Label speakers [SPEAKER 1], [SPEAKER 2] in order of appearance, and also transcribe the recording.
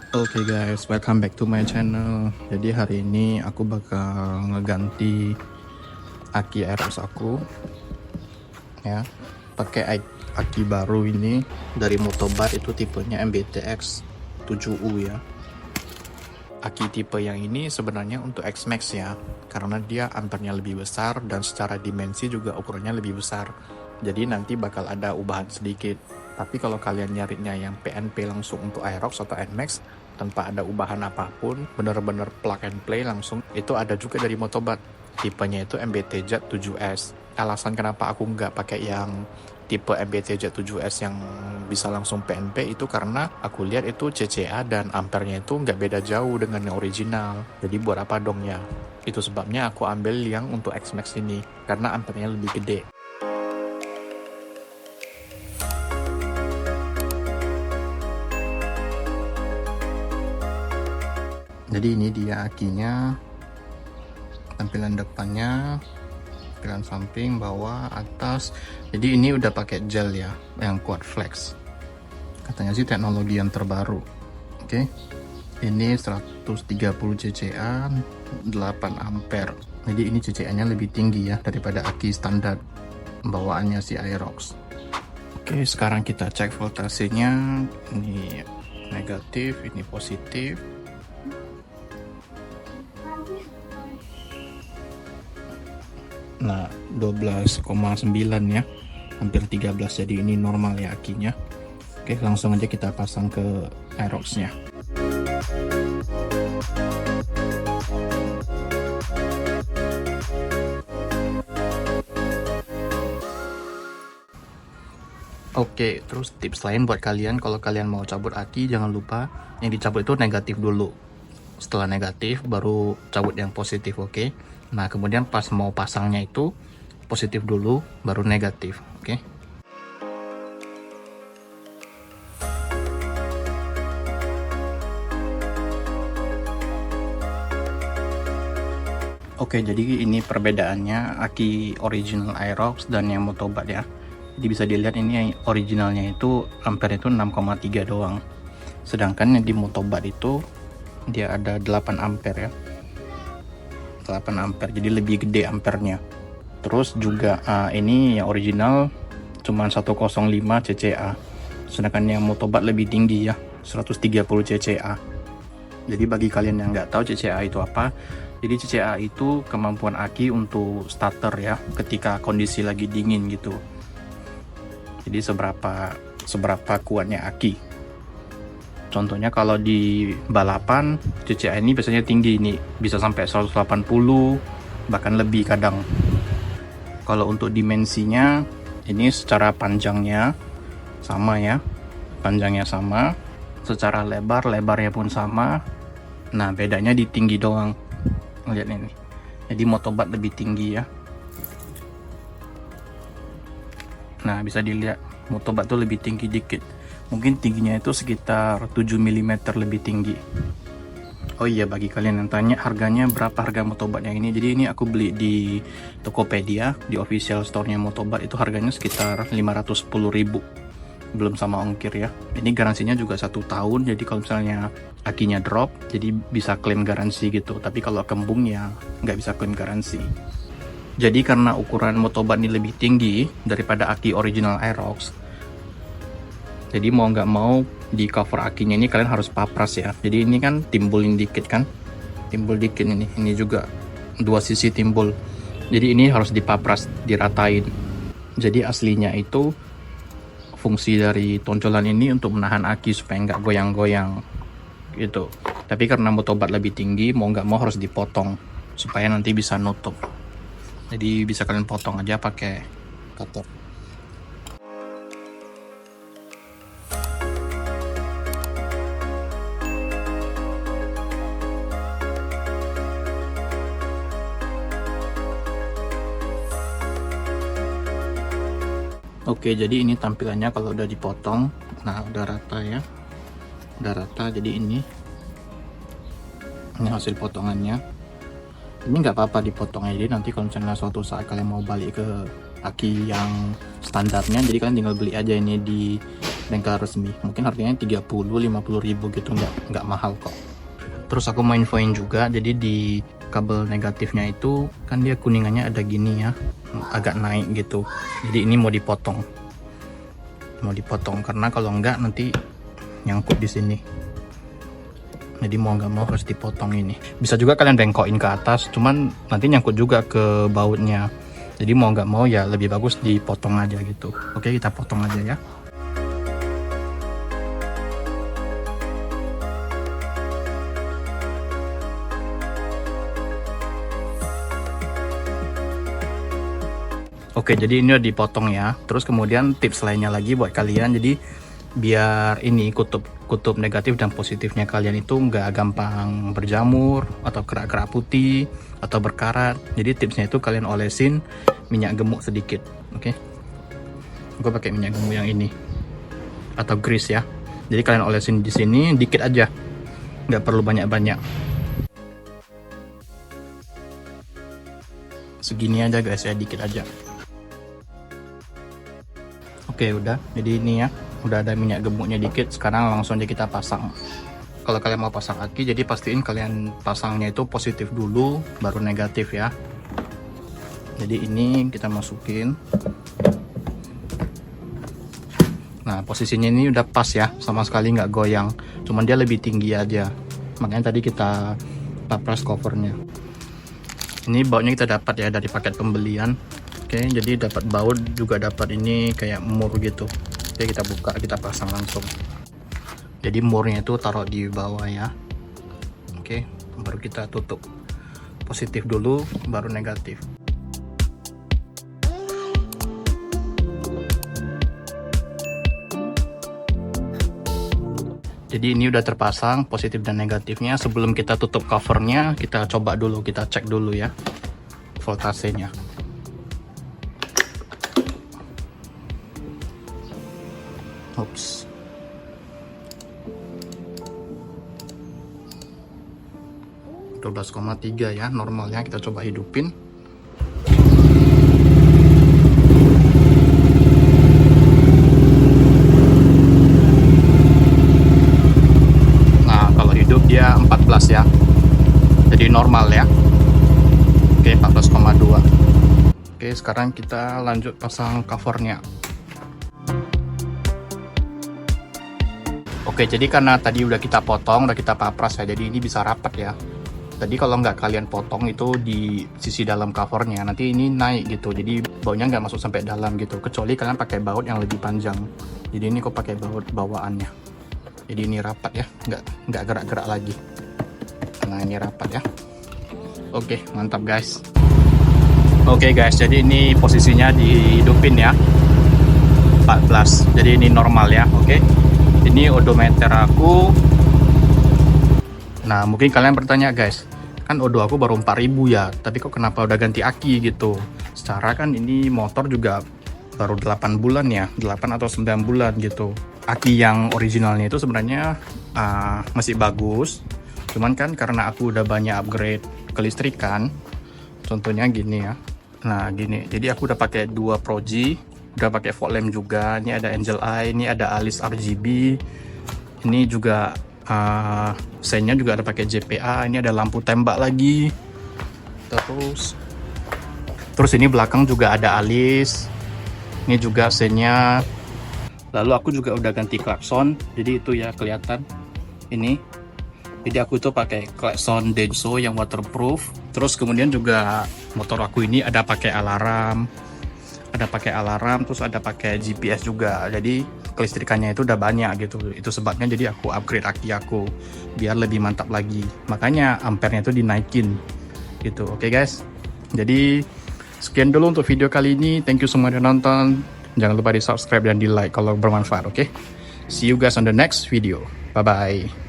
[SPEAKER 1] Oke guys, welcome back to my channel. Jadi hari ini aku bakal ngeganti aki Aerox aku ya, pakai aki baru ini dari Motobat, itu tipenya MBTX 7U ya. Aki tipe yang ini sebenarnya untuk X-Max ya, karena dia ampernya lebih besar dan secara dimensi juga ukurannya lebih besar. Jadi nanti bakal ada ubahan sedikit. Tapi kalau kalian nyarinya yang PNP langsung untuk Aerox atau NMAX tanpa ada ubahan apapun, bener-bener plug and play langsung, itu ada juga dari Motobat. Tipenya itu MBTJ 7S. Alasan kenapa aku nggak pakai yang tipe MBTJ 7S yang bisa langsung PNP itu karena aku lihat itu CCA dan ampernya itu nggak beda jauh dengan yang original. Jadi buat apa dong ya? Itu sebabnya aku ambil yang untuk X-Max ini, karena ampernya lebih gede. Jadi ini dia akinya, tampilan depannya, tampilan samping, bawah, atas. Jadi ini udah pakai gel ya, yang kuat flex. Katanya sih teknologi yang terbaru. Oke. Ini 130 cca, 8 ampere. Jadi ini cca-nya lebih tinggi ya daripada aki standar bawaannya si Aerox. Oke, sekarang kita cek voltasenya. Ini negatif, ini positif. Nah, 12,9 ya, hampir 13, jadi ini normal ya akinya. Oke, langsung aja kita pasang ke Aerox-nya. Oke, terus tips lain buat kalian, kalau kalian mau cabut aki, jangan lupa yang dicabut itu negatif dulu. Setelah negatif baru cabut yang positif, oke? Nah, kemudian pas mau pasangnya itu positif dulu baru negatif, oke? Oke, jadi ini perbedaannya aki original Aerox dan yang Motobat ya. Jadi bisa dilihat ini yang originalnya itu ampere itu 6,3 doang. Sedangkan yang di Motobat itu dia ada 8 ampere ya. 8 ampere, jadi lebih gede ampernya. Terus juga ini yang original cuma 105 cca. Sedangkan yang Motobat lebih tinggi ya, 130 cca. Jadi bagi kalian yang nggak tahu cca itu apa, jadi cca itu kemampuan aki untuk starter ya ketika kondisi lagi dingin gitu. Jadi seberapa kuatnya aki. Contohnya kalau di balapan cca ini biasanya tinggi, ini bisa sampai 180 bahkan lebih kadang. Kalau untuk dimensinya ini secara panjangnya sama ya, panjangnya sama, secara lebarnya pun sama. Nah, bedanya di tinggi doang. Lihat ini, jadi Motobat lebih tinggi ya. Nah, bisa dilihat Motobat tuh lebih tinggi dikit, mungkin tingginya itu sekitar 7 mm lebih tinggi. Oh iya, bagi kalian yang tanya harganya berapa harga Motobat yang ini, jadi ini aku beli di Tokopedia, di official store-nya Motobat, itu harganya sekitar 510.000 belum sama ongkir ya. Ini garansinya juga 1 tahun, jadi kalau misalnya akinya drop jadi bisa klaim garansi gitu, tapi kalau kembung ya nggak bisa klaim garansi. Jadi karena ukuran Motobat ini lebih tinggi daripada aki original Aerox, jadi mau nggak mau di cover akinya ini kalian harus papras ya. Jadi ini kan timbulin dikit kan, timbul dikit ini juga dua sisi timbul, jadi ini harus dipapras, diratain. Jadi aslinya itu fungsi dari tonjolan ini untuk menahan aki supaya nggak goyang-goyang gitu. Tapi karena Motobat lebih tinggi, mau nggak mau harus dipotong supaya nanti bisa nutup. Jadi bisa kalian potong aja pakai cutter. Oke, jadi ini tampilannya kalau udah dipotong. Nah, udah rata ya, udah rata. Jadi ini hasil potongannya. Ini nggak apa-apa dipotong aja, jadi nanti kalau misalnya suatu saat kalian mau balik ke aki yang standarnya, jadi kalian tinggal beli aja ini di bengkel resmi. Mungkin harganya 30-50 ribu gitu, nggak mahal kok. Terus aku mau infoin juga, jadi di kabel negatifnya itu kan dia kuningannya ada gini ya, agak naik gitu. Jadi ini mau dipotong karena kalau enggak nanti nyangkut di sini. Jadi mau nggak mau harus dipotong ini. Bisa juga kalian bengkokin ke atas, cuman nanti nyangkut juga ke bautnya. Jadi mau nggak mau ya lebih bagus dipotong aja gitu. Oke, kita potong aja ya. Oke, jadi ini udah dipotong ya. Terus kemudian tips lainnya lagi buat kalian, jadi biar ini kutub negatif dan positifnya kalian itu nggak gampang berjamur atau kerak-kerak putih atau berkarat. Jadi tipsnya itu kalian olesin minyak gemuk sedikit. Oke, gue pakai minyak gemuk yang ini atau grease ya. Jadi kalian olesin di sini dikit aja, nggak perlu banyak-banyak. Segini aja guys ya, dikit aja. Oke, udah. Jadi ini ya, udah ada minyak gemuknya dikit. Sekarang langsung aja kita pasang. Kalau kalian mau pasang aki, jadi pastiin kalian pasangnya itu positif dulu, baru negatif ya. Jadi ini kita masukin. Nah, posisinya ini udah pas ya, sama sekali nggak goyang. Cuman dia lebih tinggi aja. Makanya tadi kita papras covernya. Ini bautnya kita dapat ya dari paket pembelian. Oke, jadi dapat baut juga, dapat ini kayak mur gitu. Oke, kita buka, kita pasang langsung. Jadi murnya itu taruh di bawah ya. Oke, baru kita tutup. Positif dulu, baru negatif. Jadi ini udah terpasang positif dan negatifnya. Sebelum kita tutup covernya, kita coba dulu, kita cek dulu ya voltasenya. Oops. (12,3) ya normalnya. Kita coba hidupin. Nah, kalau hidup dia 14 ya. Jadi normal ya. Oke, 14,2. Oke, sekarang kita lanjut pasang covernya. Oke, jadi karena tadi udah kita potong, udah kita papras ya, jadi ini bisa rapat ya. Tadi kalau nggak kalian potong itu di sisi dalam covernya, nanti ini naik gitu, jadi bautnya nggak masuk sampai dalam gitu, kecuali kalian pakai baut yang lebih panjang. Jadi ini kok pakai baut bawaannya, jadi ini rapat ya, nggak gerak-gerak lagi. Nah, ini rapat ya. Oke, mantap guys. Oke guys, jadi ini posisinya dihidupin ya, 14, jadi ini normal ya. Oke, ini odometer aku. Nah, mungkin kalian bertanya guys, kan odo aku baru 4000 ya, tapi kok kenapa udah ganti aki gitu. Secara kan ini motor juga baru 8 bulan ya, 8 atau 9 bulan gitu. Aki yang originalnya itu sebenarnya masih bagus, cuman kan karena aku udah banyak upgrade kelistrikan, contohnya gini ya. Nah gini, jadi aku udah pakai 2 Proji, udah pakai fog lamp juga. Ini ada Angel Eye, ini ada Alice RGB, ini juga sennya juga ada pakai JPA. Ini ada lampu tembak lagi. Terus ini belakang juga ada Alice. Ini juga sennya. Lalu aku juga udah ganti klakson. Jadi itu ya kelihatan. Ini. Jadi aku tuh pakai klakson Denso yang waterproof. Terus kemudian juga motor aku ini ada pakai alarm. Terus ada pakai GPS juga. Jadi kelistrikannya itu udah banyak gitu. Itu sebabnya jadi aku upgrade aki aku biar lebih mantap lagi. Makanya ampernya itu dinaikin gitu. Oke guys. Jadi sekian dulu untuk video kali ini. Thank you semua udah nonton. Jangan lupa di subscribe dan di like kalau bermanfaat. Oke. See you guys on the next video. Bye bye.